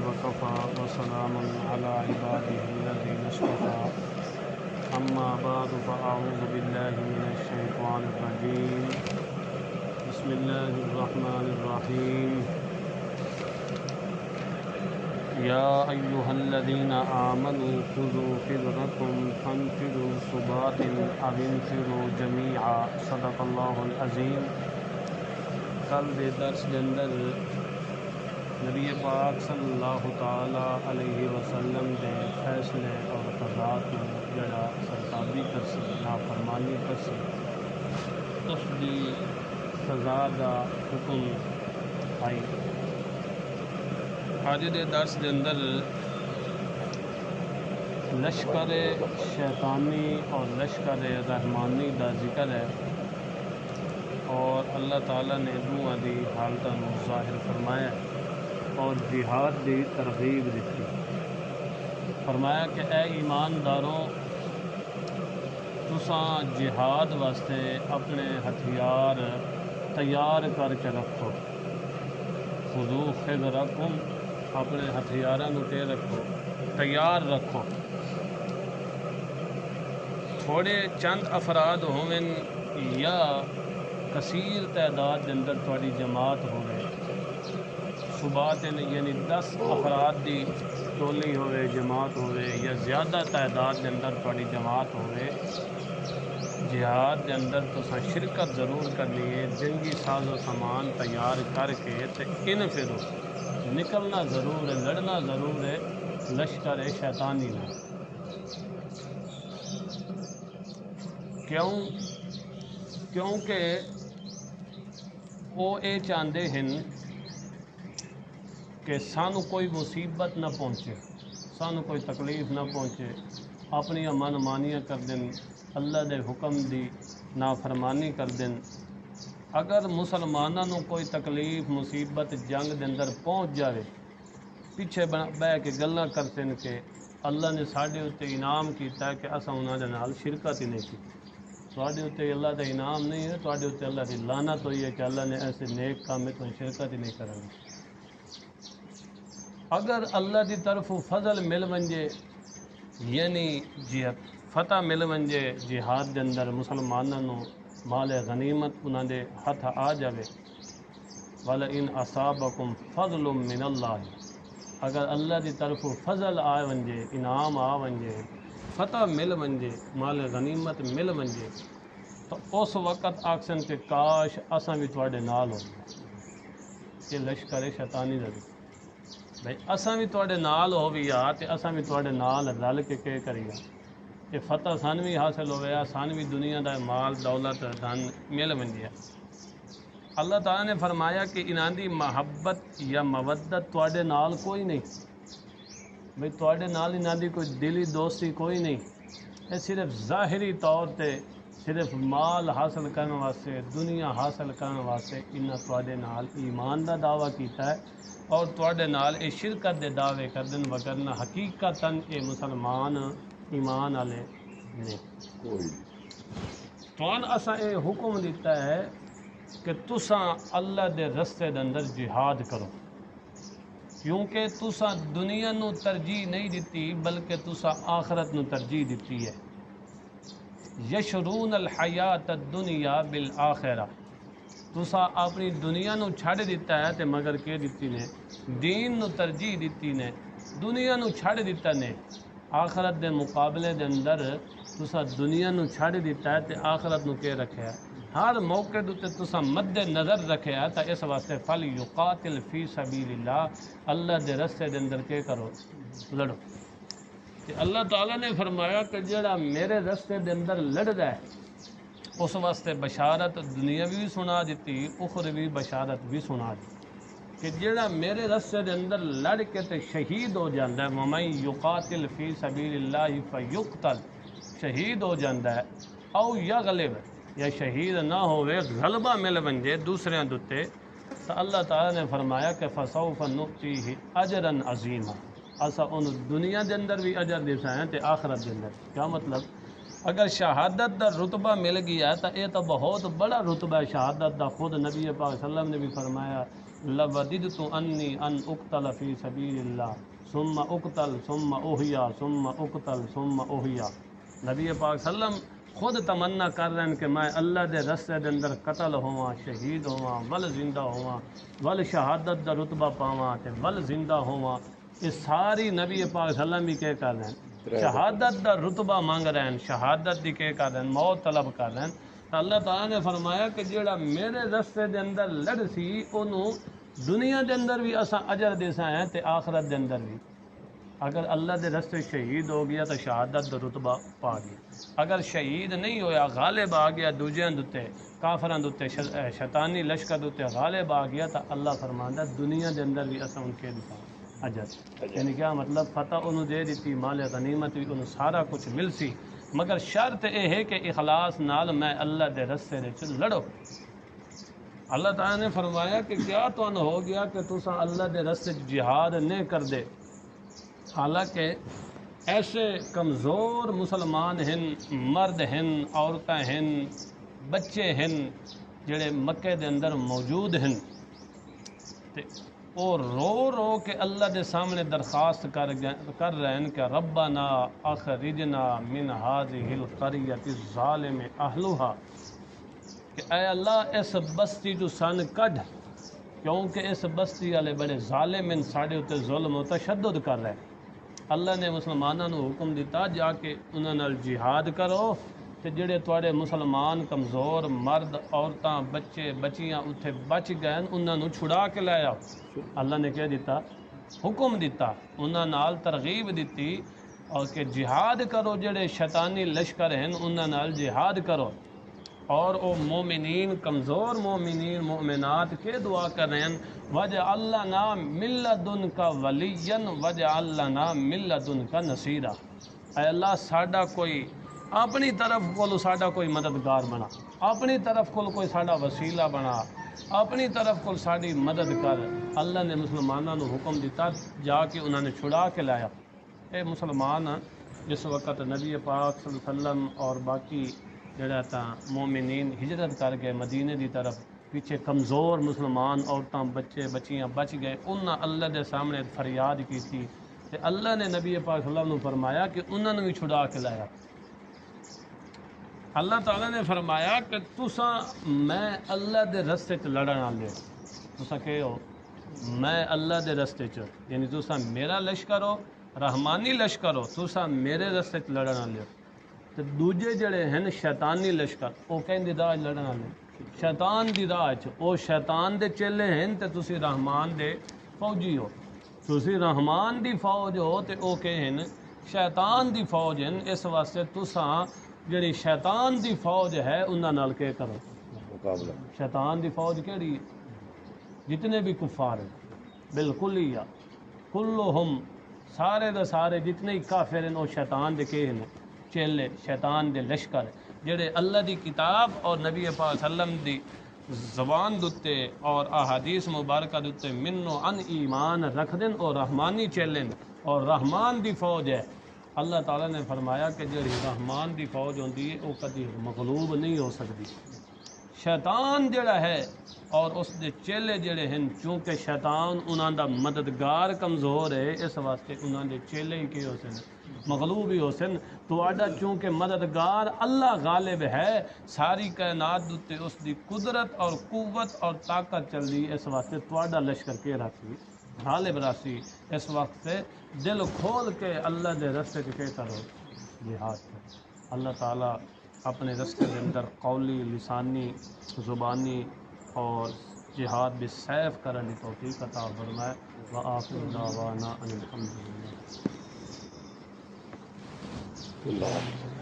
وكفى وسلام على عباده الذين اصطفى أما بعد فأعوذ بالله من الشيطان الرجيم بسم الله الرحمن الرحيم يا أيها الذين آمنوا خذوا حذركم فانفروا ثبات أو انفروا جميعا صدق الله العظيم۔ کل دے درس کے اندر نبی پاک صلی اللہ تعالی علیہ وسلم دے فیصلے اور قضاء کو جڑا سرکاری کرسی نافرمانی کرسی اس دی سزا دا حکم آئی۔ آج دے درس دے اندر لشکر شیطانی اور لشکر رحمانی دا ذکر ہے، اور اللہ تعالیٰ نے دونوں دی حالتوں ظاہر فرمایا اور جہاد دی ترغیب دیتی۔ فرمایا کہ اے ایمانداروں، تساں جہاد واسطے اپنے ہتھیار تیار کر کے رکھو۔ خذوا حذرکم، اپنے ہتھیاراں نوں تے رکھو، تیار رکھو۔ تھوڑے چند افراد ہوون یا کثیر تعداد کے اندر تھوڑی جماعت ہوئے، صبات یعنی 10 افراد دی ٹولی ہوئے، جماعت ہوئے، یا زیادہ تعداد کے اندر تھوڑی جماعت ہوئے، جہاد کے اندر تو شرکت ضرور کرنی ہے، جنگی ساز و سامان تیار کر کے انفرو، نکلنا ضرور ہے، لڑنا ضرور ہے لشکر شیطانی میں۔ کیونکہ وہ یہ چاہتے ہیں کہ سانو کوئی مصیبت نہ پہنچے، سانو کوئی تکلیف نہ پہنچے، اپنی من مانیاں کر دیں، اللہ دے حکم دی نافرمانی کر دیں۔ اگر مسلمانوں کوئی تکلیف مصیبت جنگ دے اندر پہنچ جائے، پیچھے بہ کے گلاں کرتے ہیں کہ اللہ نے ساڈے اتنے انعام کیتا ہے کہ اساں انہاں دے نال شرکت ہی نہیں کی، تواڈے اتنے اللہ دا انعام نہیں ہے، تواڈے اتنے اللہ دی لعنت ہوئی ہے کہ اللہ نے ایسے نیک کام میں تو شرکت ہی نہیں کریں گے۔ اگر اللہ دی طرف فضل مل ونجے، یعنی فتح مل ونجے جہاد دے اندر، مسلمانوں مال غنیمت انہاں دے ہاتھ آ جاوے، وَلَئِنْ أَصَابَكُمْ فَضْلٌ مِّنَ اللَّهِ، اگر اللہ دی طرف فضل آ ونجے، انعام آ ونجے، فتح مل ونجے، مال غنیمت مل ونجے، تو اس وقت آکسن کہ کاش اساں بھی تواڈے نال ہو۔ یہ لشکر شیطانی دا بھائی اساں بھی تواڈے نال ہوویا تے اساں بھی تواڈے نال رل کے کریا، کہ فتح سان بھی حاصل ہویا، سان بھی دنیا دا مال دولت دھن مل ونجیا۔ اللہ تعالیٰ نے فرمایا کہ انہاں دی محبت یا مودت تواڈے نال کوئی نہیں، بھئی تواڈے نال انہاں دی کوئی دلی دوستی کوئی نہیں، یہ صرف ظاہری طور تے صرف مال حاصل کرنے واسطے، دنیا حاصل کرنے واسطے انہاں تواڈے نال ایمان دا دعویٰ کیتا ہے اور تواڈے نال اے شرکت دے دعوے کردن، وگرنہ حقیقتاً اے مسلمان ایمان والے نہیں۔ توان اساں اے حکم دیتا ہے کہ تساں اللہ دے رستے دے اندر جہاد کرو، کیونکہ تساں دنیا نو ترجیح نہیں دیتی بلکہ تساں آخرت نو ترجیح دیتی ہے۔ یشرون الحیات الدنیا بالآخرہ، تساں اپنی دنیا نو چھڑ دیتا ہے تے مگر کہ دیتی نے دین نو ترجیح دیتی نے، دنیا نو چھڑ دیتا نے، آخرت دے مقابلے دے اندر تساں دنیا نو چھڑ دیتا ہے تے آخرت نو کہ رکھیا ہے، ہر موقع تے تساں مد نظر رکھیا ہے، تا اس واسطے فلیقاتل فی سبیل اللہ، اللہ دے رستے دے اندر کہ کرو، لڑو۔ کہ اللہ تعالیٰ نے فرمایا کہ جڑا میرے رستے دے اندر لڑدا ہے اس واسطے بشارت دنیاوی بھی سنا دیتی، اخروی بشارت بھی سنا دی کہ جڑا میرے رستے دے اندر لڑ کے تے شہید ہو جاندہ ہے، وَمَن یُقَاتِلْ فِی سَبِیلِ اللَّهِ فَیُقْتَلْ، شہید ہو جاندہ ہے، او یغلب، یا شہید نہ ہوئے غلبہ مل ونجے دوسرے دوتے، تو اللہ تعالیٰ نے فرمایا کہ فَسَوْفَ نُؤْتِیہِ أَجْرًا عَظِیمًا، اسا ان دنیا دے اندر بھی اجر دیتا ہے تے آخرت دے اندر۔ کیا مطلب اگر شہادت دا رتبہ مل گیا تو یہ تو بہت بڑا رتبہ ہے شہادت دا. خود نبی پاک صلی اللہ علیہ وسلم نے بھی فرمایا لَوَدِدْتُ أَنِّي أَنْ أُقْتَلَ فِي سَبِيلِ اللَّهِ ثُمَّ أُقْتَلْ ثُمَّ أُحْيَا ثُمَّ أُقْتَلْ ثُمَّ أُحْيَا. نبی پاک صلی اللہ علیہ وسلم خود تمنا کر رہے ہیں کہ میں اللہ دے رستے دے اندر قتل ہوا، شہید ہوا، ول زندہ ہوا، ول شہادت دا رتبہ پاواں تے ول زندہ ہوا. یہ ساری نبی پاک صلی اللہ علیہ وسلم بھی کہہ کر رہے ہیں شہادت دا رتبہ مانگ رہے ہیں، شہادت دی کہہ کر رہے ہیں، موت طلب کر رہے ہیں. تو اللہ تعالیٰ نے فرمایا کہ جیڑا میرے رستے دے اندر لڑ سی انہوں دنیا دے اندر بھی اساں اجر دیسا ہیں تے آخرت دے اندر بھی. اگر اللہ دے رستے شہید ہو گیا تو شہادت دا رتبہ پا گیا. اگر شہید نہیں ہویا غالب آ گیا دوجیاں دوتے کافراں دوتے شیطانی لشکر دوتے غالب آ گیا تو اللہ فرماندا دنیا دے اندر بھی اساں ان کے دتا اجر. یعنی کیا مطلب فتح انہوں دے دیتی، مال غنیمت بھی انہوں سارا کچھ مل سی، مگر شرط یہ ہے کہ اخلاص نال میں اللہ دے رستے دے چ لڑو. اللہ تعالیٰ نے فرمایا کہ کیا تو ہو گیا کہ تساں اللہ دے رستے جہاد نہیں کر دے، حالانکہ ایسے کمزور مسلمان ہیں، مرد ہیں، عورتیں ہیں، بچے ہیں جڑے مکے دے اندر موجود ہیں اور رو رو کے اللہ دے سامنے درخواست کر رہے ہیں کہ ربنا اخرجنا من هذه القرية الظالم اهلها، کہ اے اللہ اس بستی جو سن کڈ، کیونکہ اس بستی والے بڑے ظالم ہیں، ساڑے اتنے ظلم و تشدد کر رہے ہیں. اللہ نے مسلمانوں کو حکم دیتا جا کے انہوں نے جہاد کرو تے جڑے تواڈے مسلمان کمزور مرد عورتاں بچے بچیاں اتھے بچ گئے انہوں نے چھڑا کے لے آؤ. اللہ نے کہہ دیتا حکم دیتا، انہوں نال ترغیب دیتی اور کہ جہاد کرو، جڑے شیطانی لشکر ہیں انہوں نال جہاد کرو. اور او مومنین کمزور مومنین مومنات کے دعا کر رہے ہیں وجعل لنا من لدنک ولیا وجعل لنا من لدنک نصیرا. اے اللہ ساڈا کوئی اپنی طرف کو ساڈا کوئی مددگار بنا، اپنی طرف کو کوئی ساڈا وسیلہ بنا، اپنی طرف کو ساڈی مدد کر. اللہ نے مسلمانوں کو حکم دیتا جا کے انہوں نے چھڑا کے لایا. اے مسلمان جس وقت نبی پاک صلی اللہ علیہ وسلم اور باقی جڑا تا مومنین ہجرت کر گئے مدینے دی طرف، پیچھے کمزور مسلمان عورتاں بچے بچیاں بچ گئے، انہاں اللہ دے سامنے فریاد کی تھی تے اللہ نے نبی پاک صلی اللہ علیہ وسلم نے فرمایا کہ انہوں نے بھی چھڑا کے لایا. اللہ تعالیٰ نے فرمایا کہ تساں میں اللہ دے رستے چ لڑن والے تساں کہ ہو میں اللہ دے رستے چ، یعنی تساں میرا لشکر ہو، رحمانی لشکر ہو، تساں میرے رستے چ لڑن والے ہو. تو دوجے جڑے ہیں شیطانی لشکر وہ کہیں دی راہ لڑن والے شیطان دی راہ وہ شیطان دے چیلے ہیں تے تسی رحمان دے فوجی ہو. تسی رحمان دی فوج ہو تے او کہ ہیں شیطان دی فوج ہیں. اس واسطے تساں جڑی شیطان دی فوج ہے انہاں نال کے کرو مقابلہ. شیطان دی فوج کیڑی جتنے بھی کفار ہیں بالکل ہی کلہم سارے دے سارے جتنے ہی کافر ہیں وہ شیطان دے کے ہیں چیلے، شیطان دے لشکر جڑے اللہ دی کتاب اور نبی پاک صلی اللہ علیہ وسلم دی زبان دوتے اور احادیث مبارکہ دوتے منو ان ایمان رکھ دیں اور رحمانی چیلیں اور رحمان دی فوج ہے. اللہ تعالیٰ نے فرمایا کہ جڑی رحمان دی فوج ہوندی ہے وہ کبھی مغلوب نہیں ہو سکتی. شیطان جڑا ہے اور اس دے چیلے جڑے ہیں چونکہ شیطان انہاں دا مددگار کمزور ہے اس واسطے انہاں دے چیلے ہی کی ہو سن مغلوب ہی ہو سن. تواڈا چونکہ مددگار اللہ غالب ہے ساری کائنات دوتے اس دی قدرت اور قوت اور طاقت چل رہی اس واسطے تواڈا لشکر کے راسی غالب راسی. اس وقت سے دل کھول کے اللہ دے رستے کے کرو جہاد کرو. اللہ تعالیٰ اپنے رستے کے اندر قولی لسانی زبانی اور جہاد بالسیف کرنے کی توفیق عطا فرمائے. وآخر دعوانا ان الحمد للہ.